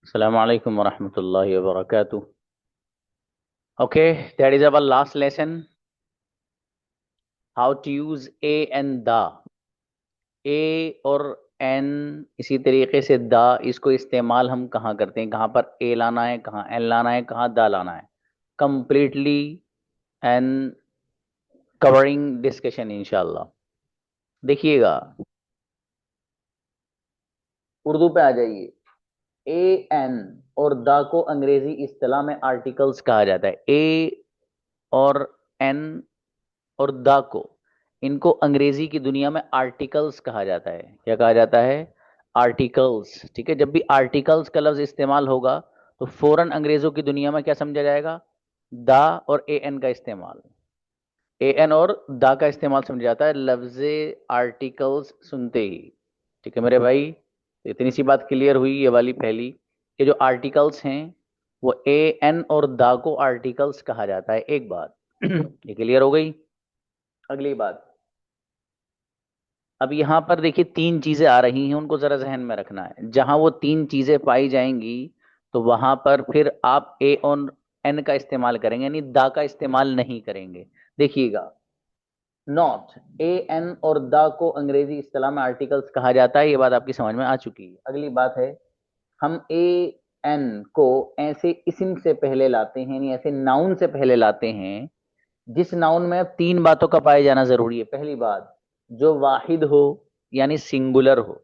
Assalamu alaikum wa rahmatullahi wa barakatuh. Okay, that is our last lesson. How to use a and the. A और n इसी तरीके से the, इसको इस्तेमाल हम कहाँ करते हैं, कहाँ पर ए लाना है, कहाँ एन लाना है, कहाँ द लाना है. कंप्लीटली एंड कवरिंग डिस्कशन इंशाल्लाह. देखिएगा, उर्दू पे आ जाइए. ए एन और द को अंग्रेजी इस्तिलाह में आर्टिकल्स कहा जाता है. ए और एन और द को, इनको अंग्रेजी की दुनिया में आर्टिकल्स कहा जाता है. क्या कहा जाता है? आर्टिकल्स. ठीक है, जब भी आर्टिकल्स का लफ्ज इस्तेमाल होगा तो फौरन अंग्रेजों की दुनिया में क्या समझा जाएगा? द और ए एन का इस्तेमाल. ए एन और द का इस्तेमाल समझा जाता है लफ्ज आर्टिकल्स सुनते ही. ठीक है मेरे भाई, तो इतनी सी बात क्लियर हुई, ये वाली पहली. ये जो आर्टिकल्स हैं वो ए एन और द को आर्टिकल्स कहा जाता है. एक बात ये क्लियर हो गई. अगली बात, अब यहां पर देखिए तीन चीजें आ रही हैं, उनको जरा जहन में रखना है. जहां वो तीन चीजें पाई जाएंगी तो वहां पर फिर आप ए और एन का इस्तेमाल करेंगे, यानी दा का इस्तेमाल नहीं करेंगे. देखिएगा, नॉट, ए एन और द को अंग्रेजी इस्तेलाह में आर्टिकल्स कहा जाता है. ये बात आपकी समझ में आ चुकी है. अगली बात है, हम ए एन को ऐसे इस्म से पहले लाते हैं, यानी ऐसे नाउन से पहले लाते हैं जिस नाउन में अब तीन बातों का पाए जाना जरूरी है. पहली बात, जो वाहिद हो यानी सिंगुलर हो.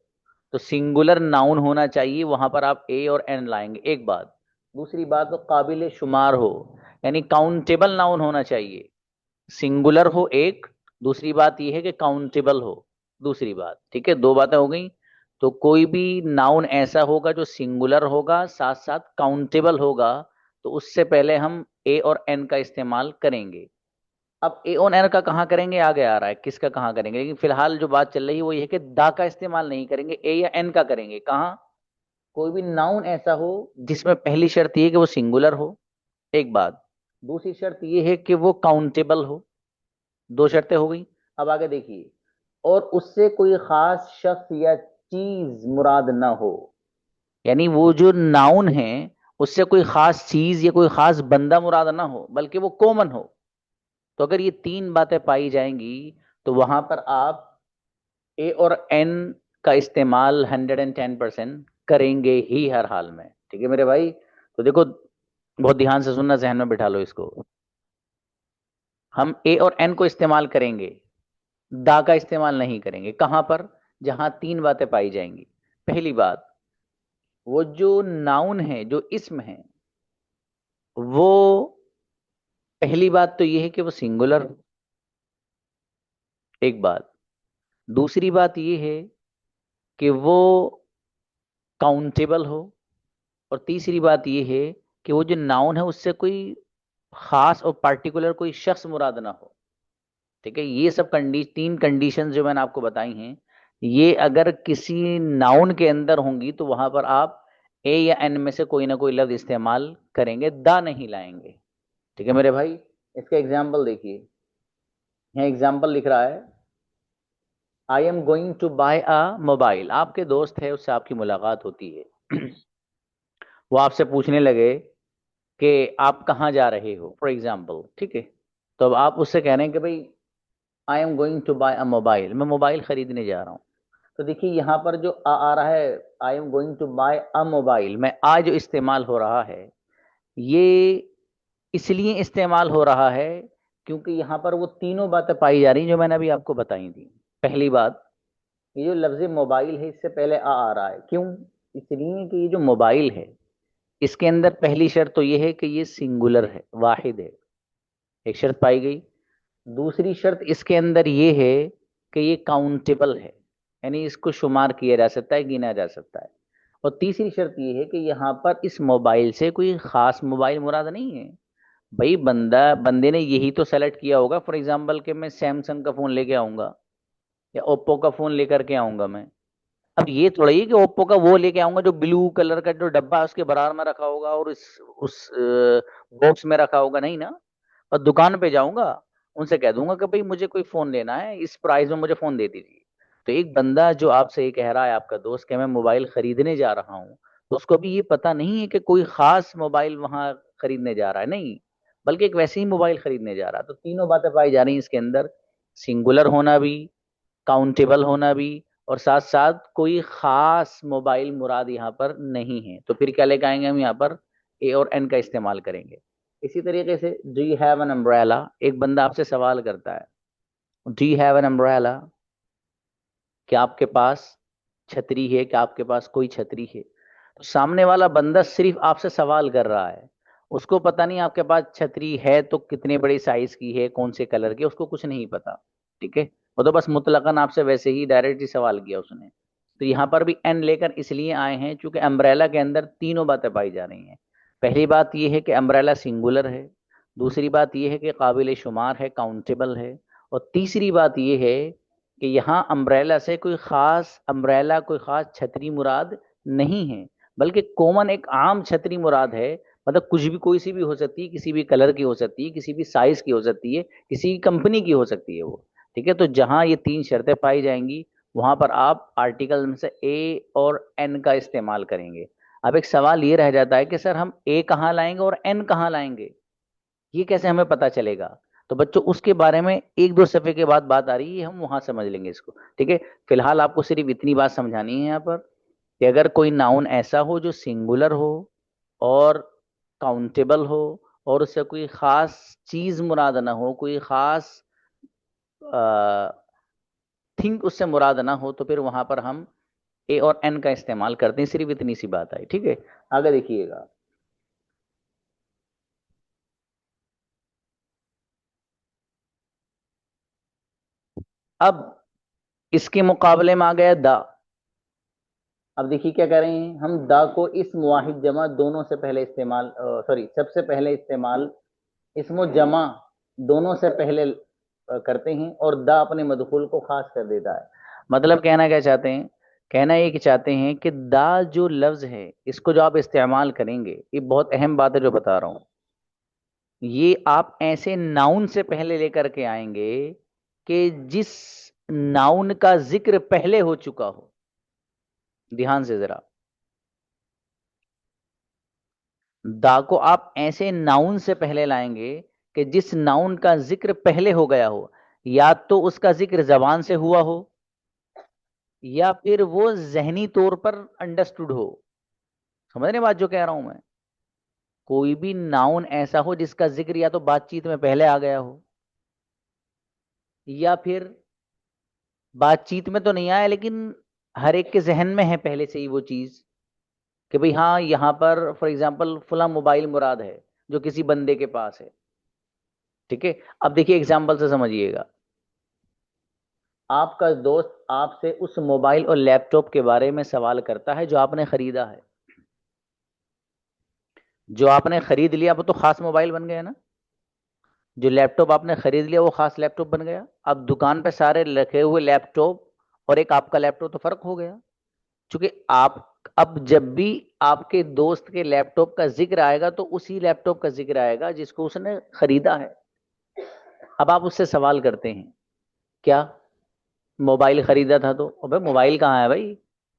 तो सिंगुलर नाउन होना चाहिए, वहां पर आप ए और एन लाएंगे. एक बात. दूसरी बात, तो काबिल शुमार हो, यानी काउंटेबल नाउन होना चाहिए. सिंगुलर हो एक, दूसरी बात यह है कि काउंटेबल हो. दूसरी बात, ठीक है, दो बातें हो गई. तो कोई भी नाउन ऐसा होगा जो सिंगुलर होगा साथ साथ काउंटेबल होगा, तो उससे पहले हम ए और एन का इस्तेमाल करेंगे. अब ए ऑन एन का कहाँ करेंगे आगे आ रहा है, किसका कहाँ करेंगे, लेकिन फिलहाल जो बात चल रही है वो ये है कि दा का इस्तेमाल नहीं करेंगे, ए या एन का करेंगे. कहाँ? कोई भी नाउन ऐसा हो जिसमें पहली शर्त ये है कि वो सिंगुलर हो. एक बात. दूसरी शर्त ये है कि वो काउंटेबल हो. दो शर्तें हो गई. अब आगे देखिए, और उससे कोई खास शख्स या चीज मुराद ना हो, यानी वो जो नाउन है उससे कोई खास चीज या कोई खास बंदा मुराद ना हो, बल्कि वो कॉमन हो. तो अगर ये तीन बातें पाई जाएंगी तो वहां पर आप ए और एन का इस्तेमाल 110% करेंगे ही हर हाल में. ठीक है मेरे भाई, तो देखो, बहुत ध्यान से सुनना, जहन में बिठा लो इसको. हम ए और एन को इस्तेमाल करेंगे, दा का इस्तेमाल नहीं करेंगे. कहां पर? जहां तीन बातें पाई जाएंगी. पहली बात, वो जो नाउन है, जो इसम है, वो, पहली बात तो ये है कि वो सिंगुलर. एक बात. दूसरी बात ये है कि वो काउंटेबल हो. और तीसरी बात यह है कि वो जो नाउन है उससे कोई खास और पार्टिकुलर कोई शख्स मुराद ना हो. ठीक है, ये सब तीन कंडीशन जो मैंने आपको बताई हैं, ये अगर किसी नाउन के अंदर होंगी तो वहां पर आप ए या एन में से कोई ना कोई लफ्ज इस्तेमाल करेंगे, दा नहीं लाएंगे. ठीक है मेरे भाई, इसका एग्जाम्पल देखिए. यहाँ एग्जाम्पल लिख रहा है, I am going to buy a mobile. आपके दोस्त है, उससे आपकी मुलाकात होती है. वो आपसे पूछने लगे कि आप कहाँ जा रहे हो, फॉर एग्जाम्पल. ठीक है, तो अब आप उससे कह रहे हैं कि भाई I am going to buy a mobile, मैं मोबाइल खरीदने जा रहा हूँ. तो देखिए यहाँ पर जो आ रहा है, I am going to buy a mobile में आ जो इस्तेमाल हो रहा है, ये इसलिए इस्तेमाल हो रहा है क्योंकि यहाँ पर वो तीनों बातें पाई जा रही हैं जो मैंने अभी आपको बताई थी. पहली बात, ये जो लफ्ज मोबाइल है इससे पहले आ रहा है. क्यों? इसलिए कि ये जो मोबाइल है, इसके अंदर पहली शर्त तो ये है कि ये सिंगुलर है, वाहिद है. एक शर्त पाई गई. दूसरी शर्त इसके अंदर ये है कि ये काउंटेबल है, यानी इसको शुमार किया जा सकता है, गिना जा सकता है. और तीसरी शर्त ये है कि यहाँ पर इस मोबाइल से कोई खास मोबाइल मुराद नहीं है. भाई बंदे ने यही तो सेलेक्ट किया होगा, फॉर एग्जाम्पल कि मैं सैमसंग का फोन लेके आऊंगा या ओप्पो का फोन लेकर के आऊंगा मैं. अब ये थोड़ा ही कि ओप्पो का वो लेके आऊंगा जो ब्लू कलर का जो डब्बा है उसके बराबर में रखा होगा और इस उस बॉक्स में रखा होगा, नहीं ना. और दुकान पे जाऊंगा, उनसे कह दूंगा कि भाई मुझे कोई फोन लेना है, इस प्राइस में मुझे फोन दे दीजिए. तो एक बंदा जो आपसे ये कह रहा है, आपका दोस्त, कि मैं मोबाइल खरीदने जा रहा हूँ, तो उसको भी ये पता नहीं है कि कोई खास मोबाइल वहां खरीदने जा रहा है, नहीं, बल्कि एक वैसे ही मोबाइल खरीदने जा रहा है। तो तीनों बातें पाई जा रही हैं इसके अंदर, सिंगुलर होना भी, काउंटेबल होना भी, और साथ साथ कोई खास मोबाइल मुराद यहाँ पर नहीं है। तो फिर क्या लेके आएंगे हम यहाँ पर, ए और एन का इस्तेमाल करेंगे। इसी तरीके से do you have an umbrella, एक बंदा आपसे सवाल करता है, do you have an umbrella, क्या आपके पास छतरी है, क्या आपके पास कोई छतरी है। तो सामने वाला बंदा सिर्फ आपसे सवाल कर रहा है, उसको पता नहीं आपके पास छतरी है तो कितने बड़े साइज की है, कौन से कलर की, उसको कुछ नहीं पता। ठीक है, वो तो बस मुतलकन आपसे वैसे ही डायरेक्ट ही सवाल किया उसने। तो यहाँ पर भी एन लेकर इसलिए आए हैं क्योंकि अम्ब्रेला के अंदर तीनों बातें पाई जा रही हैं। पहली बात यह है कि अम्ब्रेला सिंगुलर है, दूसरी बात यह है कि काबिल शुमार है, काउंटेबल है, और तीसरी बात यह है कि यहाँ अम्ब्रेला से कोई खास अम्ब्रेला, कोई खास छतरी मुराद नहीं है, बल्कि कॉमन एक आम छतरी मुराद है। मतलब कुछ भी, कोई सी भी हो सकती है, किसी भी कलर की हो सकती है, किसी भी साइज की हो सकती है, किसी कंपनी की हो सकती है वो। ठीक है, तो जहां ये तीन शर्तें पाई जाएंगी वहां पर आप आर्टिकल में से ए और एन का इस्तेमाल करेंगे। अब एक सवाल ये रह जाता है कि सर हम ए कहाँ लाएंगे और एन कहाँ लाएंगे, ये कैसे हमें पता चलेगा। तो बच्चों उसके बारे में एक दो सफे के बाद बात आ रही है, हम वहां समझ लेंगे इसको। ठीक है, फिलहाल आपको सिर्फ इतनी बात समझानी है यहाँ पर कि अगर कोई नाउन ऐसा हो जो सिंगुलर हो और काउंटेबल हो और उससे कोई खास चीज मुराद ना हो, कोई खास थिंग उससे मुराद ना हो, तो फिर वहां पर हम ए और एन का इस्तेमाल करते हैं। सिर्फ इतनी सी बात आई। ठीक है, आगे देखिएगा। अब इसके मुकाबले में आ गया द। अब देखिए क्या कह रहे हैं हम, द को इस्म वाहिद जमा दोनों से पहले इस्तेमाल, सॉरी सबसे पहले इस्तेमाल इस्मो जमा दोनों से पहले करते हैं, और द अपने मदखूल को खास कर देता है। मतलब कहना क्या चाहते हैं, कहना ये कि चाहते हैं कि दा जो लफ्ज है इसको जो आप इस्तेमाल करेंगे, ये बहुत अहम बात है जो बता रहा हूं, ये आप ऐसे नाउन से पहले लेकर के आएंगे कि जिस नाउन का जिक्र पहले हो चुका हो। ध्यान से जरा, दा को आप ऐसे नाउन से पहले लाएंगे कि जिस नाउन का जिक्र पहले हो गया हो, या तो उसका जिक्र जबान से हुआ हो, या फिर वो जहनी तौर पर अंडरस्टूड हो। समझ रहे बात जो कह रहा हूं मैं, कोई भी नाउन ऐसा हो जिसका जिक्र या तो बातचीत में पहले आ गया हो, या फिर बातचीत में तो नहीं आया लेकिन हर एक के जहन में है पहले से ही वो चीज, कि भाई हाँ यहाँ पर फॉर एग्जाम्पल फला मोबाइल मुराद है जो किसी बंदे के पास है। ठीक है, अब देखिए एग्जाम्पल से समझिएगा। आपका दोस्त आपसे उस मोबाइल और लैपटॉप के बारे में सवाल करता है जो आपने खरीदा है। जो आपने खरीद लिया वो तो खास मोबाइल बन गया ना, जो लैपटॉप आपने खरीद लिया वो खास लैपटॉप बन गया। अब दुकान पे सारे रखे हुए लैपटॉप और एक आपका लैपटॉप, तो फर्क हो गया। क्योंकि आप अब जब भी आपके दोस्त के लैपटॉप का जिक्र आएगा तो उसी लैपटॉप का जिक्र आएगा जिसको उसने खरीदा है। अब आप उससे सवाल करते हैं, क्या मोबाइल खरीदा था? तो अबे मोबाइल कहाँ है भाई?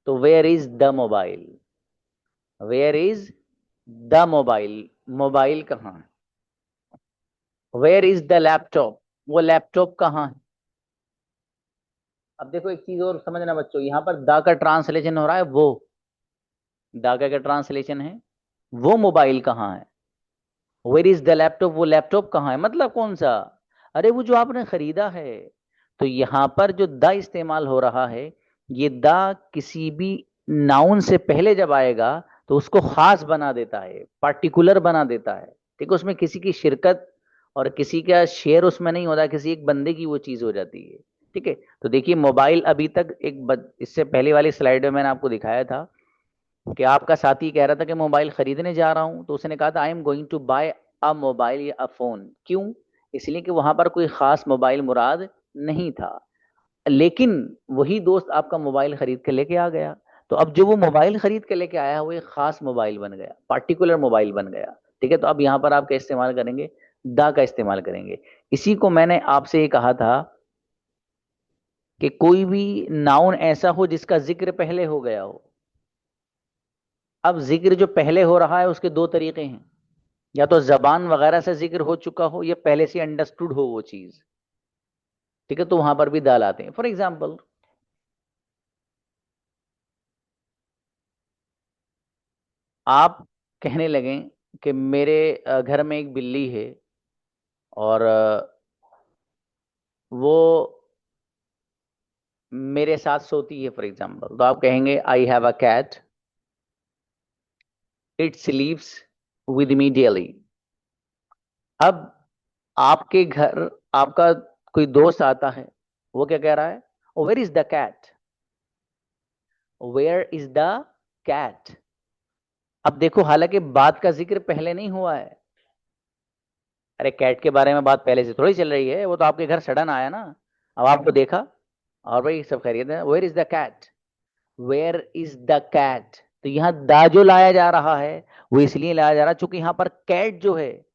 तो where is the mobile, where is the mobile, mobile कहाँ है? वेयर इज द लैपटॉप, वो लैपटॉप कहाँ है? अब देखो एक चीज और समझना बच्चों, यहाँ पर द का ट्रांसलेशन हो रहा है वो, द का क्या ट्रांसलेशन है? वो मोबाइल कहाँ है। वेयर इज द लैपटॉप, वो लैपटॉप कहाँ है, मतलब कौन सा? अरे वो जो आपने खरीदा है। तो यहाँ पर जो द इस्तेमाल हो रहा है, ये द किसी भी नाउन से पहले जब आएगा तो उसको खास बना देता है, पार्टिकुलर बना देता है। ठीक है, उसमें किसी की शिरकत और किसी का शेयर उसमें नहीं होता, किसी एक बंदे की वो चीज हो जाती है। ठीक है, तो देखिए मोबाइल अभी तक इससे पहले वाली स्लाइड में मैंने आपको दिखाया था कि आपका साथी कह रहा था कि मोबाइल खरीदने जा रहा हूं, तो उसने कहा था I am going to buy a mobile या अ फोन। क्यों? इसलिए कि वहां पर कोई खास मोबाइल मुराद नहीं था, लेकिन वही दोस्त आपका मोबाइल खरीद के लेके आ गया। तो अब जो वो मोबाइल खरीद के लेके आया वो एक खास मोबाइल बन गया, पार्टिकुलर मोबाइल बन गया। ठीक है, तो अब यहाँ पर आप क्या इस्तेमाल करेंगे? दा का इस्तेमाल करेंगे। इसी को मैंने आपसे ये कहा था कि कोई भी नाउन ऐसा हो जिसका जिक्र पहले हो गया हो, अब जिक्र जो पहले हो रहा है उसके दो तरीके हैं, या तो जबान वगैरह से जिक्र हो चुका हो या पहले से अंडरस्टूड हो वो चीज, ठीक है, तो वहां पर भी दाल आते हैं। फॉर एग्जाम्पल, आप कहने लगे कि मेरे घर में एक बिल्ली है और वो मेरे साथ सोती है, फॉर एग्जाम्पल, तो आप कहेंगे I have a cat, it sleeps with me daily. अब आपके घर आपका कोई दोस्त आता है, वो क्या कह रहा है, where is the cat, where is the cat. अब देखो, हालांकि बात का जिक्र पहले नहीं हुआ है, अरे कैट के बारे में बात पहले से थोड़ी चल रही है, वो तो आपके घर सडन आया ना, अब आपको देखा और भाई सब खैरियत है, where is the cat, where is the cat. तो यहाँ दा जो लाया जा रहा है वो इसलिए लाया जा रहा है क्योंकि यहाँ पर कैट जो है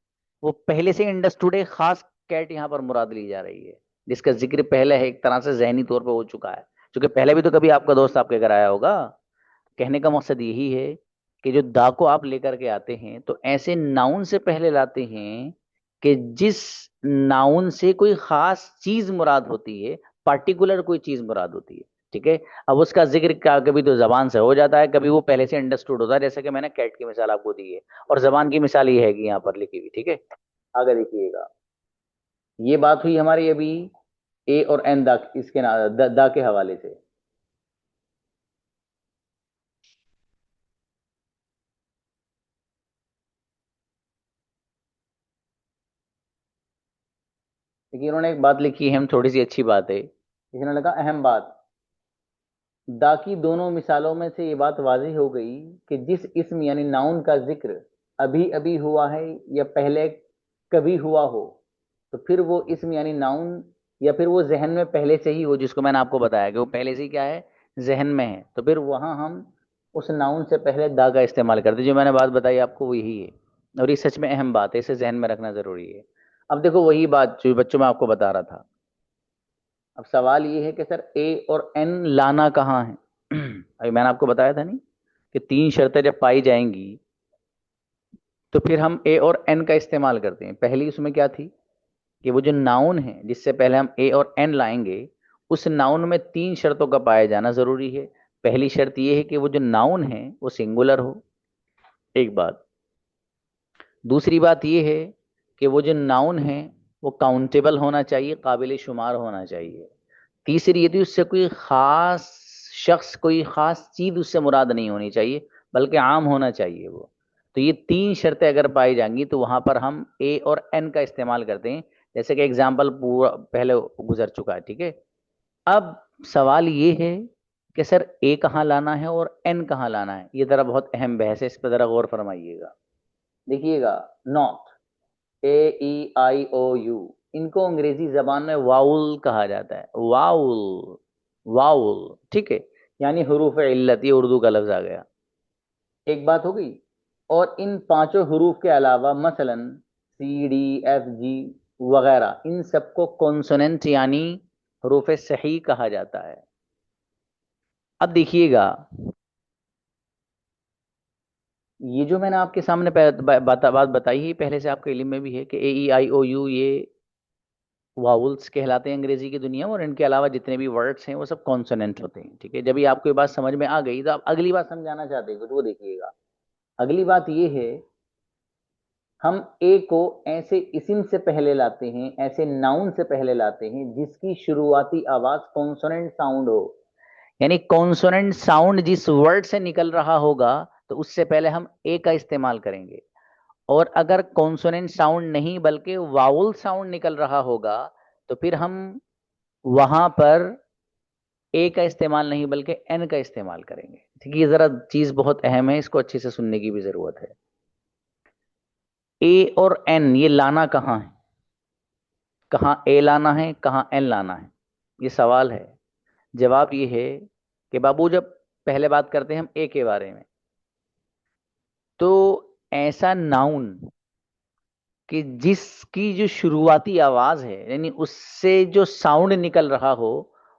वो पहले से अंडरस्टूड है, खास कैट यहाँ पर मुराद ली जा रही है, जिसका जिक्र पहले है, एक तरह से जहनी तौर पर हो चुका है, क्योंकि पहले भी तो कभी आपका दोस्त आपके घर आया होगा। कहने का मकसद यही है कि जो दा को आप लेकर के आते हैं तो ऐसे नाउन से पहले लाते हैं कि जिस नाउन से कोई खास चीज मुराद होती है, पार्टिकुलर कोई चीज मुराद होती है, ठीक है। अब उसका जिक्र कभी तो जबान से हो जाता है, कभी वो पहले से अंडरस्टूड होता है, जैसे कि मैंने कैट की मिसाल आपको दी है, और जबान की मिसाल ये है कि यहाँ पर लिखी हुई, ठीक है। आगे देखिएगा, ये बात हुई हमारी अभी ए और एन दा, इसके दा के हवाले से। देखिए, उन्होंने एक बात लिखी है, हम थोड़ी सी अच्छी बात है, इन्होंने लिखा अहम बात, दा की दोनों मिसालों में से ये बात वाज़ेह हो गई कि जिस इस्म यानी नाउन का जिक्र अभी अभी हुआ है या पहले कभी हुआ हो, तो फिर वो इस्म यानी नाउन, या फिर वो जहन में पहले से ही हो, जिसको मैंने आपको बताया कि वो पहले से ही क्या है, जहन में है, तो फिर वहां हम उस नाउन से पहले दा का इस्तेमाल करते हैं। जो मैंने बात बताई आपको वो यही है, और ये सच में अहम बात है, इसे जहन में रखना जरूरी है। अब देखो, वही बात जो बच्चों में आपको बता रहा था, अब सवाल ये है कि सर ए और एन लाना कहाँ है। अभी मैंने आपको बताया था नहीं कि तीन शर्तें जब पाई जाएंगी तो फिर हम ए और एन का इस्तेमाल करते हैं। पहली उसमें क्या थी कि वो जो नाउन है जिससे पहले हम ए और एन लाएंगे, उस नाउन में तीन शर्तों का पाया जाना जरूरी है। पहली शर्त ये है कि वो जो नाउन है वो सिंगुलर हो, एक बात। दूसरी बात ये है कि वो जो नाउन है वो काउंटेबल होना चाहिए, काबिल शुमार होना चाहिए। तीसरी ये थी, उससे कोई खास शख्स, कोई खास चीज उससे मुराद नहीं होनी चाहिए, बल्कि आम होना चाहिए वो। तो ये तीन शर्तें अगर पाई जाएंगी तो वहां पर हम ए और एन का इस्तेमाल करते हैं, जैसे कि एग्जाम्पल पूरा पहले गुजर चुका है, ठीक है। अब सवाल ये है कि सर ए कहाँ लाना है और एन कहाँ लाना है, ये जरा बहुत अहम बहस है, इस पर जरा गौर फरमाइएगा। देखिएगा, not, A E I O you, इनको अंग्रेजी जबान में वाउल कहा जाता है, वाउल, वाउल, ठीक है, यानी हरूफ इल्लत, ये उर्दू का लफ्ज आ गया। एक बात हो गई। और इन पांचों हरूफ के अलावा मसलन सी डी एफ जी वगैरह, इन सबको कॉन्सोनेंट यानी हरूफ सही कहा जाता है। अब देखिएगा, ये जो मैंने आपके सामने बात बताई है, पहले से आपके इल्म में भी है कि ए ई आई ओ यू ये वाउल्स कहलाते हैं अंग्रेजी की दुनिया में, और इनके अलावा जितने भी वर्ड्स हैं वो सब कॉन्सोनेंट होते हैं, ठीक है। जब ये आपको ये बात समझ में आ गई तो आप अगली बात समझाना चाहते हैं, तो वो देखिएगा। अगली बात ये है, हम ए को ऐसे इसिम से पहले लाते हैं, ऐसे नाउन से पहले लाते हैं जिसकी शुरुआती आवाज कॉन्सोनेंट साउंड हो, यानी कॉन्सोनेंट साउंड जिस वर्ड से निकल रहा होगा तो उससे पहले हम ए का इस्तेमाल करेंगे। और अगर कॉन्सोनेंट साउंड नहीं बल्कि वाउल साउंड निकल रहा होगा तो फिर हम वहां पर ए का इस्तेमाल नहीं बल्कि एन का इस्तेमाल करेंगे, ठीक है। ये जरा चीज बहुत अहम है, इसको अच्छे से सुनने की भी जरूरत है। ए और एन ये लाना कहाँ है, कहाँ ए लाना है, कहाँ एन लाना है, ये सवाल है। जवाब ये है कि बाबू, जब पहले बात करते हैं हम ए के बारे में, तो ऐसा नाउन कि जिसकी जो शुरुआती आवाज है, यानी उससे जो साउंड निकल रहा हो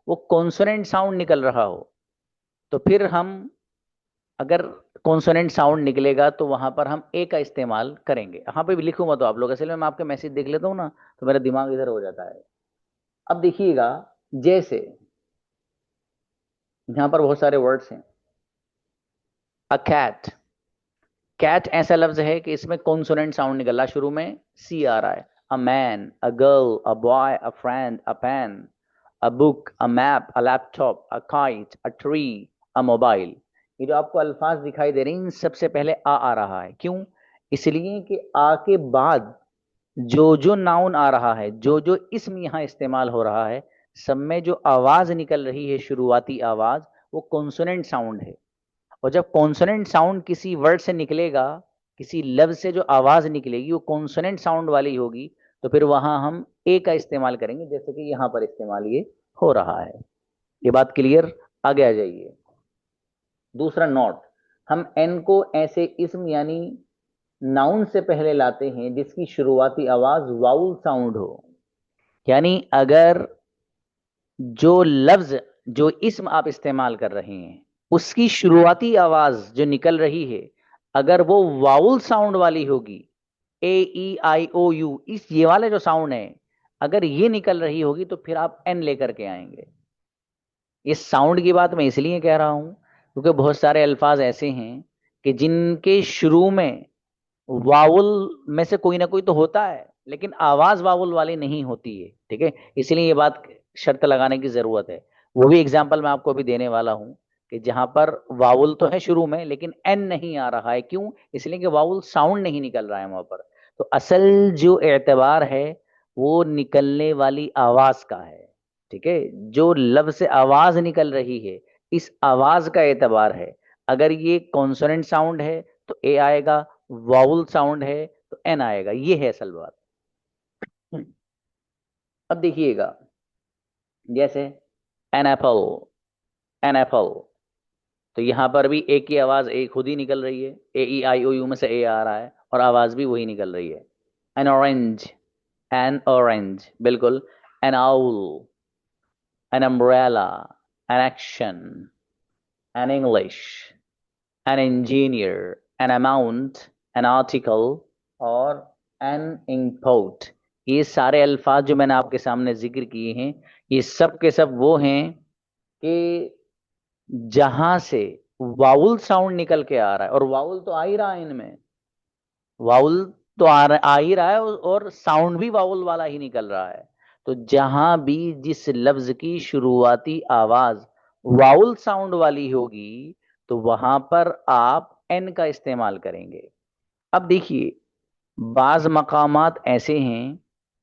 वो कॉन्सोनेंट साउंड निकल रहा हो, तो फिर हम अगर कॉन्सोनेंट साउंड निकलेगा तो वहां पर हम ए का इस्तेमाल करेंगे। यहाँ पे भी लिखूंगा तो आप लोग, असल में मैं आपके मैसेज देख लेता हूँ ना तो मेरा दिमाग इधर हो जाता है। अब देखिएगा, जैसे यहाँ पर बहुत सारे वर्ड्स हैं। अ कैट, कैट ऐसा लफ्ज है कि इसमें कॉन्सोनेंट साउंड निकल रहा है, शुरू में सी आ रहा है। A man, a girl, a boy, a friend, a pen, a book, a map, a laptop, a kite, a tree, a mobile. ये जो आपको अल्फाज दिखाई दे रहे हैं इन सबसे पहले आ रहा है। क्यों? इसलिए कि आ के बाद जो जो नाउन आ रहा है, जो जो इसम यहाँ इस्तेमाल हो रहा है, सब में जो आवाज निकल रही है, शुरुआती आवाज, वो कॉन्सोनेंट साउंड है। और जब कॉन्सोनेंट साउंड किसी वर्ड से निकलेगा, किसी लफ्ज से जो आवाज निकलेगी वो कॉन्सोनेंट साउंड वाली होगी, तो फिर वहां हम ए का इस्तेमाल करेंगे, जैसे कि यहां पर इस्तेमाल ये हो रहा है। ये बात क्लियर? आगे आ जाइए। दूसरा नोट, हम एन को ऐसे इसम यानी नाउन से पहले लाते हैं जिसकी शुरुआती आवाज वाउल साउंड हो। यानी अगर जो लफ्ज, जो इसम आप इस्तेमाल कर रहे हैं, उसकी शुरुआती आवाज जो निकल रही है, अगर वो वाउल साउंड वाली होगी, ए ई आई ओ यू, इस ये वाले जो साउंड है, अगर ये निकल रही होगी तो फिर आप एन लेकर के आएंगे। इस साउंड की बात मैं इसलिए कह रहा हूं क्योंकि बहुत सारे अल्फाज ऐसे हैं कि जिनके शुरू में वावुल में से कोई ना कोई तो होता है, लेकिन आवाज वावुल वाली नहीं होती है। ठीक है, इसलिए ये बात शर्त लगाने की जरूरत है। वो भी एग्जाम्पल मैं आपको अभी देने वाला हूं कि जहां पर वावुल तो है शुरू में लेकिन एन नहीं आ रहा है। क्यों? इसलिए कि वावुल साउंड नहीं निकल रहा है वहां पर। तो असल जो एतबार है वो निकलने वाली आवाज का है। ठीक है, जो लब से आवाज निकल रही है, इस आवाज का एतबार है। अगर ये कॉन्सोनेंट साउंड है तो ए आएगा, वाउल साउंड है तो एन आएगा। ये है असल बात। अब देखिएगा, जैसे एन एप्पल, एन एप्पल, तो यहां पर भी ए की आवाज ए खुद ही निकल रही है, ए ई आई ओ यू में से ए आ रहा है और आवाज भी वही निकल रही है। एन ऑरेंज, एन ऑरेंज, बिल्कुल। N owl, an umbrella, an action, an English, an engineer, an amount, an article और एन इम्पोर्ट। ये सारे अल्फाज जो मैंने आपके सामने जिक्र किए हैं, ये सब के सब वो हैं कि जहां से वाउल साउंड निकल के आ रहा है, और वाउल तो आ ही रहा है इनमें, वाउल तो आ ही रहा है और साउंड भी वाउल वाला ही निकल रहा है। तो जहां भी जिस लफ्ज की शुरुआती आवाज वाउल साउंड वाली होगी, तो वहां पर आप एन का इस्तेमाल करेंगे। अब देखिए, बाज मकामात ऐसे हैं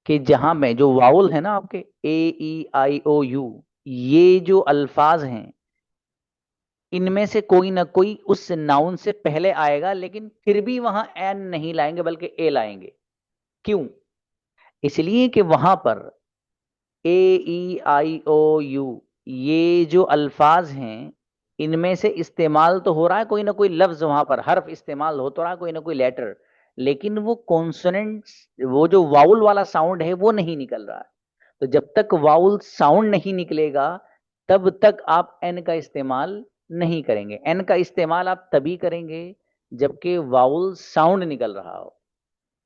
कि जहां में जो वाउल है ना आपके, ए ई आई ओ यू, ये जो अल्फाज हैं, इनमें से कोई ना कोई उस नाउन से पहले आएगा, लेकिन फिर भी वहां एन नहीं लाएंगे बल्कि ए लाएंगे। क्यों? इसलिए कि वहां पर ए ई आई ओ यू, ये जो अल्फाज हैं, इनमें से इस्तेमाल तो हो रहा है कोई ना कोई लफ्ज, वहां पर हर्फ इस्तेमाल हो तो रहा है, कोई ना कोई लेटर, लेकिन वो कॉन्सोनेंट्स, वो जो वाउल वाला साउंड है वो नहीं निकल रहा है। तो जब तक वाउल साउंड नहीं निकलेगा तब तक आप एन का इस्तेमाल नहीं करेंगे। एन का इस्तेमाल आप तभी करेंगे जबकि वाउल साउंड निकल रहा हो।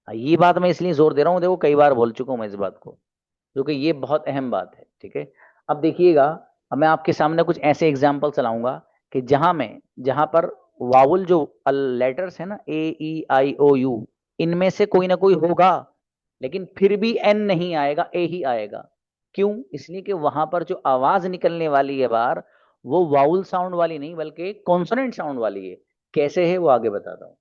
ये बात मैं इसलिए जोर दे रहा हूँ, देखो कई बार बोल चुका हूं मैं इस बात को, क्योंकि ये बहुत अहम बात है। ठीक है, अब देखिएगा, अब मैं आपके सामने कुछ ऐसे एग्जाम्पल चलाऊंगा कि जहां पर वावुल जो लेटर्स है ना, ए ई आई ओ यू, इनमें से कोई ना कोई होगा, लेकिन फिर भी एन नहीं आएगा, ए ही आएगा। क्यों? इसलिए कि वहां पर जो आवाज निकलने वाली है बाहर, वो वाउल साउंड वाली नहीं बल्कि कॉन्सोनेंट साउंड वाली है। कैसे है वो आगे बताता हूं।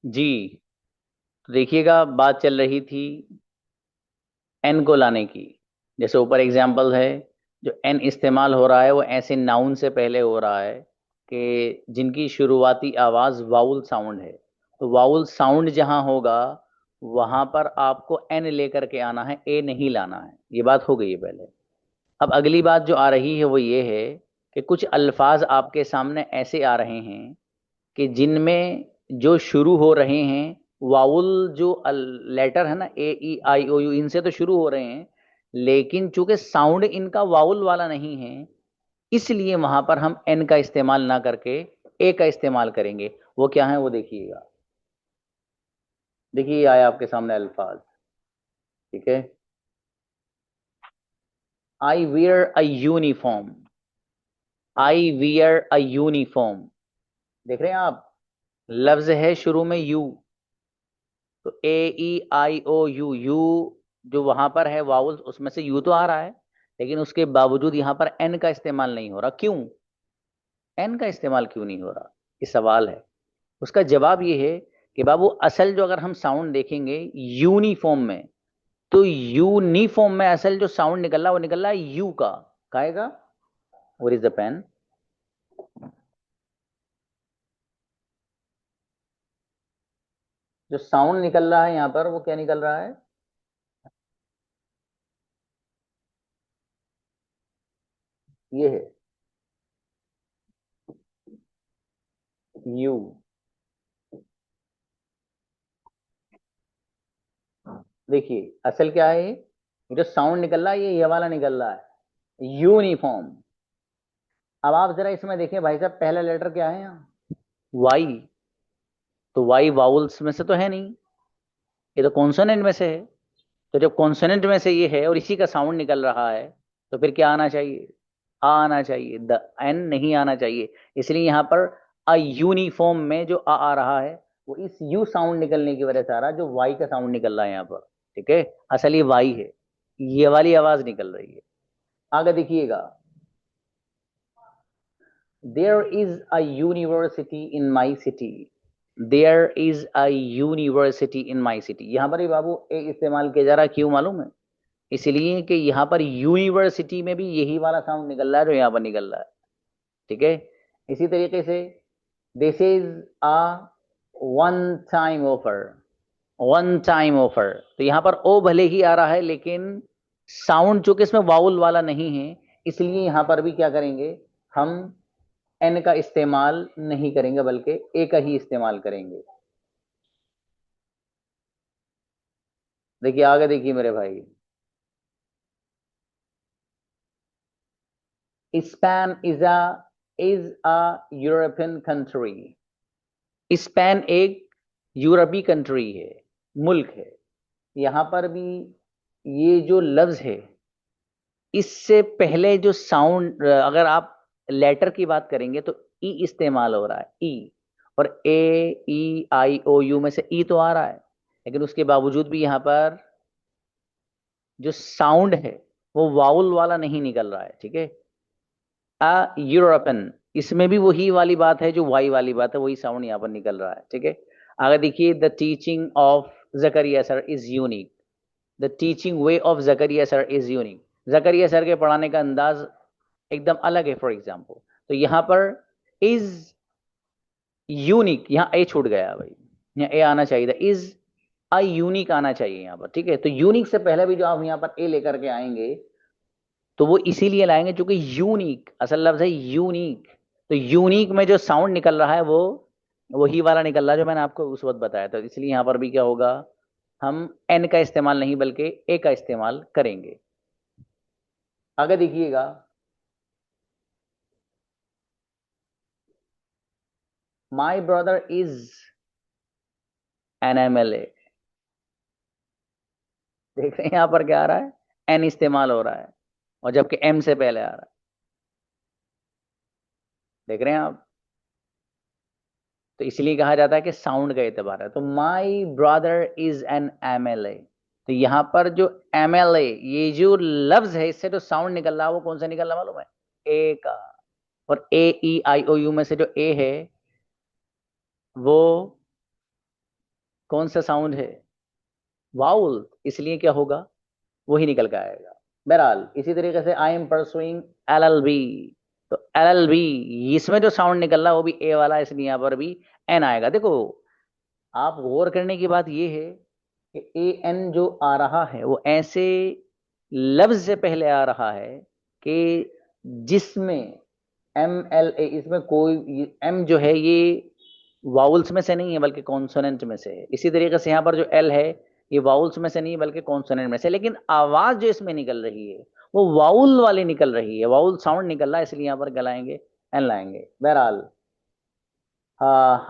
जी। तो देखिएगा, बात चल रही थी एन को लाने की। जैसे ऊपर एग्जाम्पल है, जो एन इस्तेमाल हो रहा है वो ऐसे नाउन से पहले हो रहा है कि जिनकी शुरुआती आवाज वाउल साउंड है। तो वाउल साउंड जहां होगा वहां पर आपको एन लेकर के आना है, ए नहीं लाना है। ये बात हो गई है पहले। अब अगली बात जो आ रही है वो ये है कि कुछ अल्फाज आपके सामने ऐसे आ रहे हैं कि जिनमें जो शुरू हो रहे हैं वाउल, जो लेटर है ना, ए ई आई ओ यू, इनसे तो शुरू हो रहे हैं, लेकिन चूंकि साउंड इनका वाउल वाला नहीं है, इसलिए वहां पर हम एन का इस्तेमाल ना करके ए का इस्तेमाल करेंगे। वो क्या है वो देखिएगा। देखिए, ये आया आपके सामने अल्फाज। ठीक है। I wear a uniform. I wear a uniform. देख रहे हैं आप, लफ्ज है शुरू में यू। तो ए ई आई ओ यू, यू जो वहां पर है वाउल्स, उसमें से यू तो आ रहा है, लेकिन उसके बावजूद यहां पर एन का इस्तेमाल नहीं हो रहा। क्यों एन का इस्तेमाल क्यों नहीं हो रहा, ये सवाल है। उसका जवाब ये है कि बाबू, असल जो अगर हम साउंड देखेंगे यूनिफॉर्म में, तो यूनिफॉर्म में असल जो साउंड निकल रहा है वो निकल रहा है यू का। काएगा, व्हाट इज द पेन। जो साउंड निकल रहा है यहां पर वो क्या निकल रहा है, ये है यू। देखिए असल क्या है, ये जो साउंड निकल रहा है ये वाला निकल रहा है यूनिफॉर्म। अब आप जरा इसमें देखिए भाई साहब, पहला लेटर क्या है यहाँ, वाई। तो वाई वाउल्स में से तो है नहीं, ये तो कॉन्सोनेंट में से है। तो जब कॉन्सोनेंट में से ये है और इसी का साउंड निकल रहा है, तो फिर क्या आना चाहिए, आ आना चाहिए, द एन नहीं आना चाहिए। इसलिए यहाँ पर अ यूनिफॉर्म में जो आ रहा है वो इस यू साउंड निकलने की वजह से आ रहा है, जो वाई का साउंड निकल रहा है यहाँ पर। ठीक है, असल ये वाई है, ये वाली आवाज निकल रही है। आगे देखिएगा, there is a university in my city. There is a university in my city. यहां पर ही बाबू ए इस्तेमाल किया जा रहा है, क्यों मालूम है, इसलिए कि यहां पर यूनिवर्सिटी में भी यही वाला साउंड निकल रहा है जो यहां पर निकल रहा है। ठीक है। इसी तरीके से this is a one time offer. One time offer, तो यहां पर ओ भले ही आ रहा है, लेकिन साउंड चूंकि इसमें वाउल वाला नहीं है, इसलिए यहां पर भी क्या करेंगे, हम एन का इस्तेमाल नहीं करेंगे बल्कि ए का ही इस्तेमाल करेंगे। देखिए आगे देखिए मेरे भाई, Spain is a European country. Spain एक यूरोपीय कंट्री है, मुल्क है। यहां पर भी ये जो लफ्ज है, इससे पहले जो साउंड, अगर आप लेटर की बात करेंगे तो ई इस्तेमाल हो रहा है, ई। और ए ई आई ओ यू में से ई तो आ रहा है, लेकिन उसके बावजूद भी यहां पर जो साउंड है वो वाउल वाला नहीं निकल रहा है। ठीक है, अ यूरोपन, इसमें भी वही वाली बात है जो वाई वाली बात है, वही साउंड यहाँ पर निकल रहा है। ठीक है। आगे देखिए, the teaching of Zakaria sir is unique. The teaching way of Zakaria sir is unique. Zakaria sir के पढ़ाने का अंदाज एकदम अलग है, फॉर एग्जाम्पल। तो यहाँ पर इज यूनिक, यहाँ ए छूट गया भाई, यहाँ ए आना चाहिए था, इज अ यूनिक आना चाहिए यहाँ पर। ठीक है, तो यूनिक से पहले भी जो आप यहाँ पर ए लेकर के आएंगे, तो वो इसीलिए लाएंगे क्योंकि यूनिक असल लफ्ज है यूनिक। तो यूनिक में जो साउंड निकल रहा है वो वही वाला निकल रहा है जो मैंने आपको उस वक्त बताया था। इसलिए यहां पर भी क्या होगा, हम एन का इस्तेमाल नहीं बल्कि ए का इस्तेमाल करेंगे। आगे देखिएगा, my brother is an MLA. देख रहे हैं यहां पर क्या आ रहा है, एन इस्तेमाल हो रहा है, और जबकि एम से पहले आ रहा है। देख रहे हैं आप, तो इसलिए कहा जाता है कि साउंड का एतबार है। तो my brother is an MLA, तो यहां पर जो एमएलए, ये जो लफ्ज है, इससे जो साउंड निकल रहा है वो कौन सा निकल रहा है मालूम है, ए का। और ए ई आई ओ यू में से जो ए है वो कौन सा साउंड है? वाउल, इसलिए क्या होगा, वही निकल के आएगा। बहरहाल इसी तरीके से आई एम परसुइंग LLB, तो LLB इसमें जो साउंड निकल रहा है वो भी ए वाला है, इसलिए यहां पर भी एन आएगा। देखो, आप गौर करने की बात ये है कि ए एन जो आ रहा है वो ऐसे लफ्ज से पहले आ रहा है कि जिसमें MLA, इसमें कोई एम जो है ये वाउल्स में से नहीं है बल्कि कॉन्सोनेंट में से है। इसी तरीके से यहाँ पर जो एल है ये वाउल्स में से नहीं है बल्कि कॉन्सोनेंट में से, लेकिन आवाज जो इसमें निकल रही है वो वाउल वाली निकल रही है, वाउल साउंड निकल रहा है, इसलिए यहाँ पर गलाएंगे एन लाएंगे। बहरहाल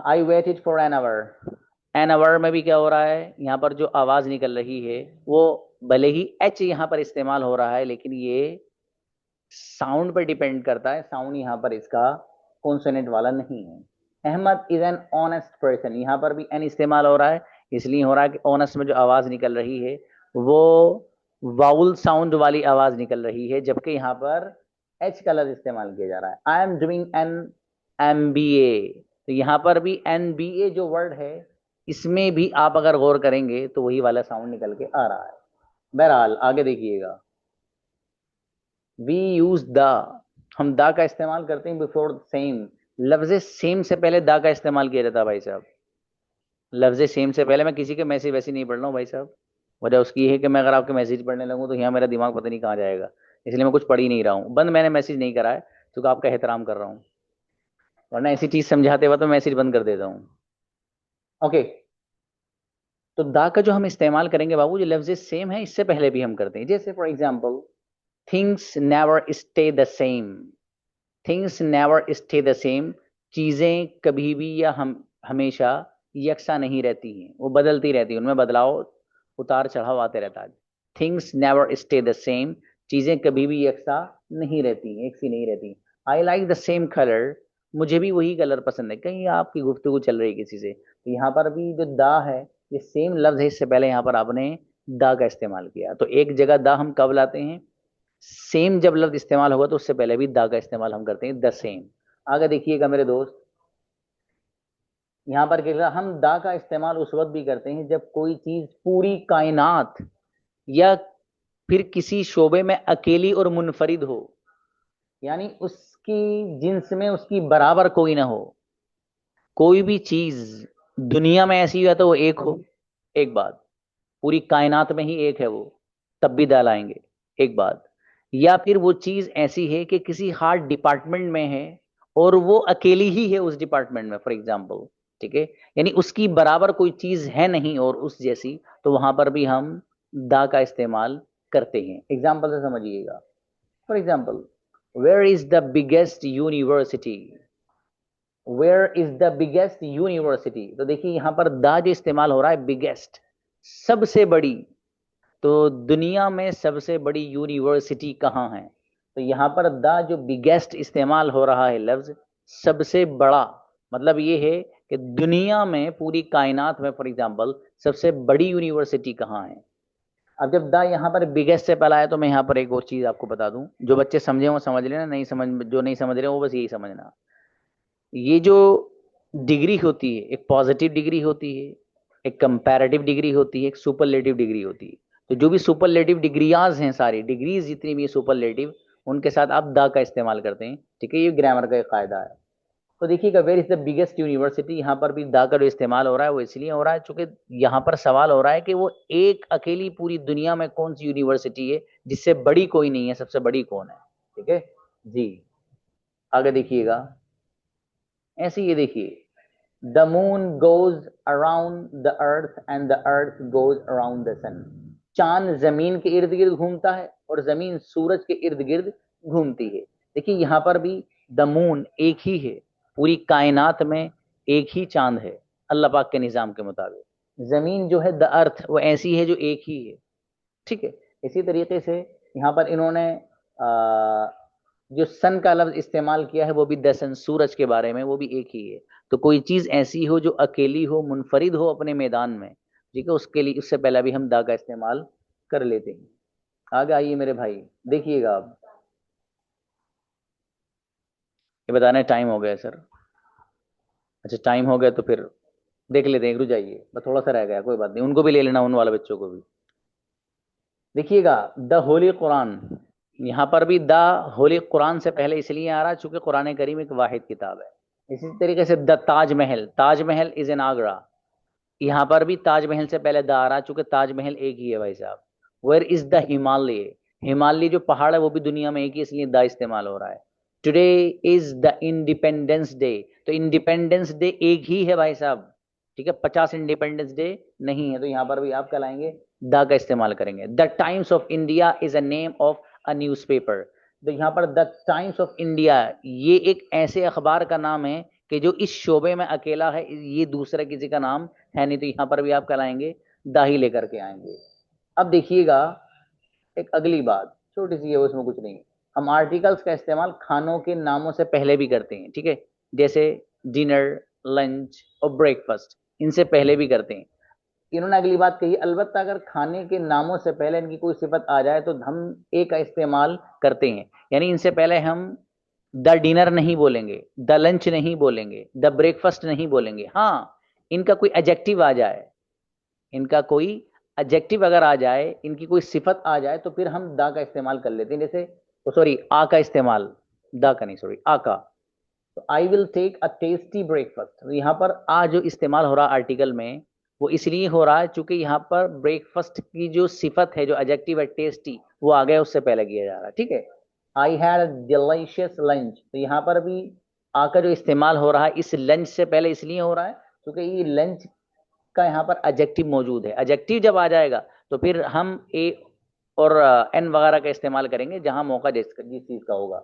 I waited for an hour में भी क्या हो रहा है, यहाँ पर जो आवाज निकल रही है वो भले ही एच यहाँ पर इस्तेमाल हो रहा है लेकिन ये साउंड पर डिपेंड करता है, साउंड यहाँ पर इसका कॉन्सोनेंट वाला नहीं है। Ahmed is an honest person, यहाँ पर भी एन इस्तेमाल हो रहा है, इसलिए हो रहा है कि ऑनेस्ट में जो आवाज निकल रही है वो वाउल साउंड वाली आवाज निकल रही है, जबकि यहाँ पर एच का लफ्ज इस्तेमाल किया जा रहा है। I am doing an MBA, तो यहाँ पर भी NBA जो वर्ड है इसमें भी आप अगर गौर करेंगे तो वही वाला साउंड निकल के आ रहा है। बहरहाल आगे देखिएगा, वी यूज द, हम दा का इस्तेमाल करते हैं बिफोर सेम, लफ्ज सेम से पहले दा का इस्तेमाल किया जाता है भाई साहब। लफ्ज सेम से पहले, मैं किसी के मैसेज वैसे नहीं पढ़ रहा हूँ भाई साहब, वजह उसकी है कि मैं अगर आपके मैसेज पढ़ने लगूँ तो यहाँ मेरा दिमाग पता नहीं कहाँ जाएगा, इसलिए मैं कुछ पढ़ ही नहीं रहा हूँ। बंद मैंने मैसेज नहीं करा है क्योंकि आपका एहतराम कर रहा हूँ, वरना ऐसी चीज समझाते हुआ तो मैसेज बंद कर देता हूँ। ओके, तो दा का जो हम इस्तेमाल करेंगे बाबू, जो लफ्ज सेम है इससे पहले भी हम करते हैं, जैसे for example things never stay the same, things never stay the same, चीजें कभी भी या हम हमेशा यकसा नहीं रहती हैं, वो बदलती रहती हैं, उनमें बदलाव उतार चढ़ाव आते रहता है। Things never stay the same, चीजें कभी भी यकसा नहीं रहती, एक सी नहीं रहती। I like the same colour, मुझे भी वही कलर पसंद है। कहीं आपकी गुफ्तगू चल रही है किसी से, तो यहाँ पर भी जो दा है ये सेम लफ्ज है, इससे पहले यहाँ पर आपने दा का इस्तेमाल किया, तो एक जगह दा हम कब लाते हैं, सेम जब लफ्ज इस्तेमाल होगा तो उससे पहले भी दा का इस्तेमाल हम करते हैं, द सेम। आगे देखिएगा मेरे दोस्त, यहां पर क्या, हम दा का इस्तेमाल उस वक्त भी करते हैं जब कोई चीज पूरी कायनात या फिर किसी शोबे में अकेली और मुनफरिद हो, यानी उसकी जिन्स में उसकी बराबर कोई ना हो। कोई भी चीज दुनिया में ऐसी हो तो वो एक हो, एक बात, पूरी कायनात में ही एक है वो, तब भी दाल आएंगे, एक बात। या फिर वो चीज ऐसी है कि किसी हार्ड डिपार्टमेंट में है और वो अकेली ही है उस डिपार्टमेंट में, फॉर एग्जाम्पल, ठीक है, यानी उसकी बराबर कोई चीज है नहीं और उस जैसी, तो वहां पर भी हम दा का इस्तेमाल करते हैं। एग्जाम्पल से समझिएगा, for example, where is the biggest university, where is the biggest university, तो देखिए यहां पर द जो इस्तेमाल हो रहा है, बिगेस्ट, सबसे बड़ी, तो दुनिया में सबसे बड़ी यूनिवर्सिटी कहाँ है, तो यहां पर द जो बिगेस्ट इस्तेमाल हो रहा है लफ्ज, सबसे बड़ा, मतलब ये है कि दुनिया में पूरी कायनात में फॉर एग्जांपल सबसे बड़ी यूनिवर्सिटी कहाँ है। अब जब द यहाँ पर बिगेस्ट से पहला है तो मैं यहाँ पर एक और चीज आपको बता दूं, जो बच्चे समझे वो समझ लेना, नहीं समझ, जो नहीं समझ रहे वो बस यही समझना, ये जो डिग्री होती है एक पॉजिटिव डिग्री होती है, एक कंपैरेटिव डिग्री होती है, एक सुपरलेटिव डिग्री होती है। तो जो भी सुपरलेटिव डिग्रियाज हैं, सारी डिग्रीज जितनी भी सुपरलेटिव, उनके साथ आप द का इस्तेमाल करते हैं, ठीक है, ये ग्रामर का एक कायदा है। तो देखिएगा, where is the biggest university, यहाँ पर भी द का जो इस्तेमाल हो रहा है वो इसलिए हो रहा है चूंकि यहाँ पर सवाल हो रहा है कि वो एक अकेली पूरी दुनिया में कौन सी यूनिवर्सिटी है जिससे बड़ी कोई नहीं है, सबसे बड़ी कौन है, ठीक है जी। आगे देखिएगा, ऐसे ये देखिए, the moon goes around the earth and the earth goes around the sun, चांद जमीन के इर्द गिर्द घूमता है और जमीन सूरज के इर्द गिर्द घूमती है। देखिए यहाँ पर भी द मून एक ही है, पूरी कायनात में एक ही चांद है अल्लाह पाक के निजाम के मुताबिक। जमीन जो है द अर्थ वो ऐसी है जो एक ही है, ठीक है। इसी तरीके से यहाँ पर इन्होंने जो सन का लफ्ज इस्तेमाल किया है वो भी द सन, सूरज के बारे में, वो भी एक ही है। तो कोई चीज ऐसी हो जो अकेली हो, मुनफरिद हो अपने मैदान में, ठीक है, उसके लिए उससे पहले भी हम दा का इस्तेमाल कर लेते हैं। आगे आइए मेरे भाई, देखिएगा आप, ये बताने टाइम हो गया सर, अच्छा टाइम हो गया तो फिर देख लेते हैं, रुक जाइए, बस थोड़ा सा रह गया, कोई बात नहीं, उनको भी ले लेना, उन वाले बच्चों को भी। देखिएगा, द होली कुरान, यहाँ पर भी द होली कुरान से पहले इसलिए आ रहा है चूंकि कुरान करीम एक वाहिद किताब है। इसी तरीके से the Taj Mahal, Taj Mahal is in Agra, यहाँ पर भी ताजमहल से पहले द आ रहा है चूंकि ताजमहल एक ही है भाई साहब। Where is the Himalaya, Himalaya जो पहाड़ है वो भी दुनिया में एक ही, इसलिए द इस्तेमाल हो रहा है। Today is the independence day, तो इंडिपेंडेंस डे एक ही है भाई साहब, ठीक है, 50 इंडिपेंडेंस डे नहीं है, तो यहाँ पर भी आप क्या लाएंगे, द का इस्तेमाल करेंगे। The times of India is a name of a newspaper, तो यहाँ पर द टाइम्स ऑफ इंडिया ये एक ऐसे अखबार का नाम है कि जो इस शोबे में अकेला है, ये दूसरा किसी का नाम है नहीं, तो यहाँ पर भी आप क्या लाएंगे, द ही लेकर के आएंगे। अब देखिएगा, एक अगली बात छोटी सी है, उसमें कुछ नहीं, हम आर्टिकल्स का इस्तेमाल खानों के नामों से पहले भी करते हैं, ठीक है, जैसे डिनर, लंच और ब्रेकफास्ट, इनसे पहले भी करते हैं। इन्होंने अगली बात कही, अलबत्ता अगर खाने के नामों से पहले इनकी कोई सिफत आ जाए तो हम ए का इस्तेमाल करते हैं, यानी इनसे पहले हम द डिनर नहीं बोलेंगे, द लंच नहीं बोलेंगे, द ब्रेकफास्ट नहीं बोलेंगे। हाँ, इनका कोई एडजेक्टिव आ जाए, इनका कोई एडजेक्टिव अगर आ जाए, इनकी कोई सिफत आ जाए, तो फिर हम दा का इस्तेमाल कर लेते हैं, जैसे सॉरी आ का इस्तेमाल, दा का नहीं, सॉरी आ का। तो I will take a tasty breakfast, तो यहाँ पर आ जो इस्तेमाल हो रहा है आर्टिकल में, वो इसलिए हो रहा है चूंकि यहाँ पर ब्रेकफास्ट की जो सिफत है, जो एडजेक्टिव है टेस्टी, वो आ गया, उससे पहले किया जा रहा है, ठीक है। I had a delicious lunch, तो यहाँ पर भी आ का जो इस्तेमाल हो रहा है इस लंच से पहले इसलिए हो रहा है क्योंकि ये लंच का यहाँ पर एडजेक्टिव मौजूद है। एडजेक्टिव जब आ जाएगा तो फिर हम ए और एन वगैरह का इस्तेमाल करेंगे जहां मौका जिस चीज का होगा।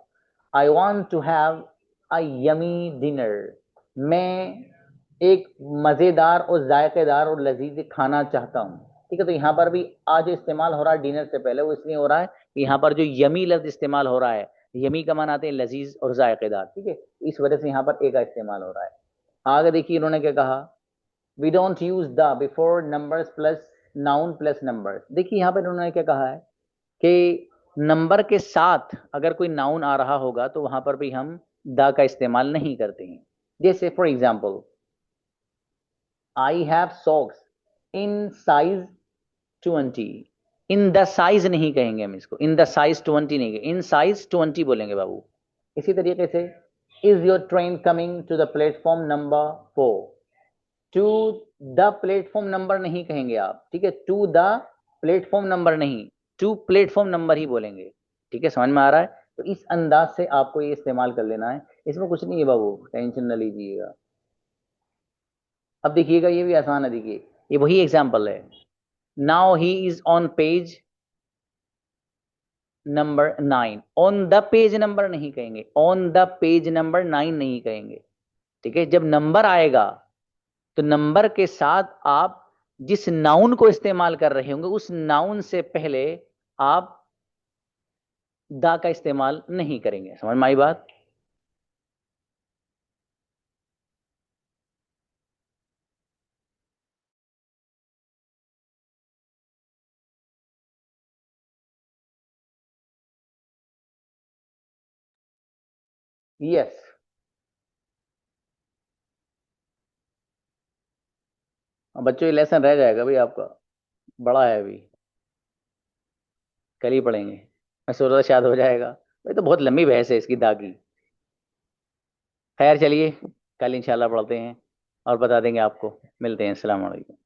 I want to have a yummy dinner, मैं एक मजेदार और जायकेदार और लजीज खाना चाहता हूँ, ठीक है। तो यहाँ पर भी आज इस्तेमाल हो रहा है डिनर से पहले, वो इसलिए हो रहा है कि यहाँ पर जो यमी लफ्ज इस्तेमाल हो रहा है, यमी का मान आते हैं लजीज और जायकेदार, ठीक है, इस वजह से यहाँ पर ए का इस्तेमाल हो रहा है। आगे देखिए इन्होंने क्या कहा, we don't use the before numbers plus noun plus numbers. देखिए यहाँ पर उन्होंने क्या कहा है कि नंबर के साथ अगर कोई नाउन आ रहा होगा तो वहां पर भी हम द का इस्तेमाल नहीं करते हैं। जैसे for example, I have socks in size 20, in the size नहीं कहेंगे हम इसको, इन द साइज 20 नहीं कहेंगे, इन साइज 20 बोलेंगे बाबू। इसी तरीके से, is your train coming to the platform number 4, to the platform number नहीं कहेंगे आप, ठीक है, टू द प्लेटफॉर्म नंबर नहीं, टू प्लेटफॉर्म नंबर ही बोलेंगे, ठीक है, समझ में आ रहा है। तो इस अंदाज से आपको ये इस्तेमाल कर लेना है, इसमें कुछ नहीं है बाबू, टेंशन न लीजिएगा। अब देखिएगा, ये भी आसान है, देखिए ये वही एग्जाम्पल है। Now he is on page number 9, on the page number नहीं कहेंगे, ऑन द पेज नंबर 9 नहीं कहेंगे, ठीक है। जब नंबर आएगा तो नंबर के साथ आप जिस नाउन को इस्तेमाल कर रहे होंगे उस नाउन से पहले आप दा का इस्तेमाल नहीं करेंगे, समझ में आई बात। यस, बच्चों ये लेसन रह जाएगा भाई आपका, बड़ा है अभी, कल ही पढ़ेंगे, मैं सोच रहा था शायद हो जाएगा, भाई तो बहुत लंबी बहस है इसकी दा की। खैर चलिए, कल इंशाल्लाह पढ़ते हैं और बता देंगे आपको, मिलते हैं, अस्सलाम वालेकुम।